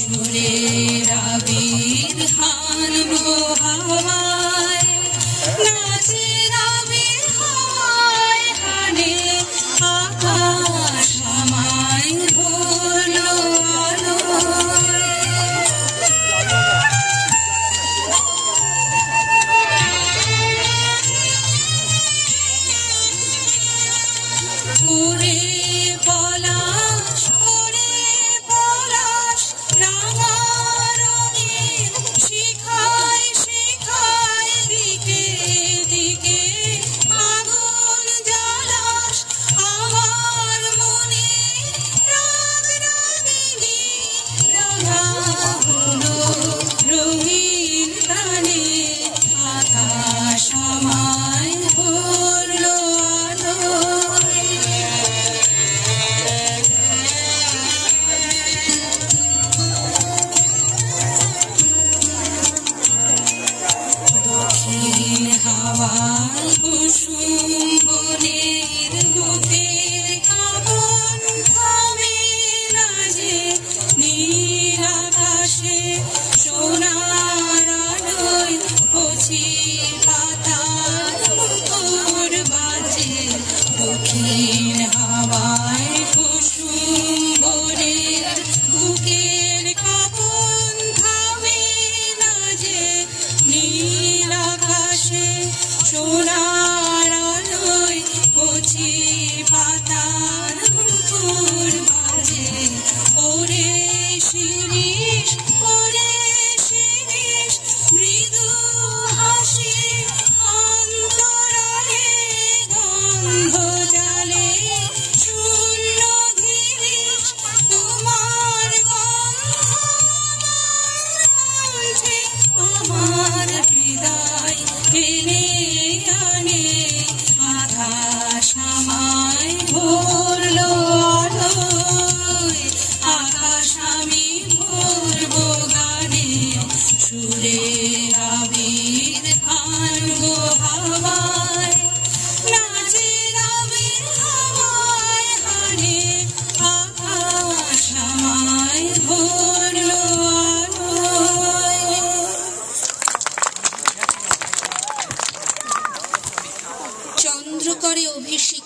সুরের আবির হানবো হাওয়ায়, নাচের আবির হাওয়ায় হানে আকাশ আমায় ভরলো আলোয়। উড়ে পলাশ রাঙা রঙিন শিখায় শিখায় দিকে দিকে আগুন জ্বালাস আমার মনে রাগ রাগিনী রাঙা হলো রঙিন প্রাণে আকাশ আমায় ভরলো আলোয়। দক্ষিণ হাওয়ায় কুসুম বনের বুকের কাঁপন থামে না যে, নীল আকাশে সোনার আলোয় কচি পাতার মুখর বাজে। দক্ষিণ হাওয়ায় কুসুম বনের বুকের কাঁপন থামে না যে, নীল আকাশে সোনার আলোয় কচি পাতার মুখর বাজে। ওরে শিরিষ মৃদু হাসি অন্তরালে গন্ধ জালে শূন্য গিরিশ তোমার গন্ধ আমার হৃদয় টেনে আনে আকাশ আমায় ভরলো আলোয়। আকাশ আমি ভরবো গানে সুরের আবির হানবো হাওয়ায়, নাচের আবির হাওয়ায় হানে আকাশ আমায় ভরলো আলোয়। চন্দ্র করে অভিষেক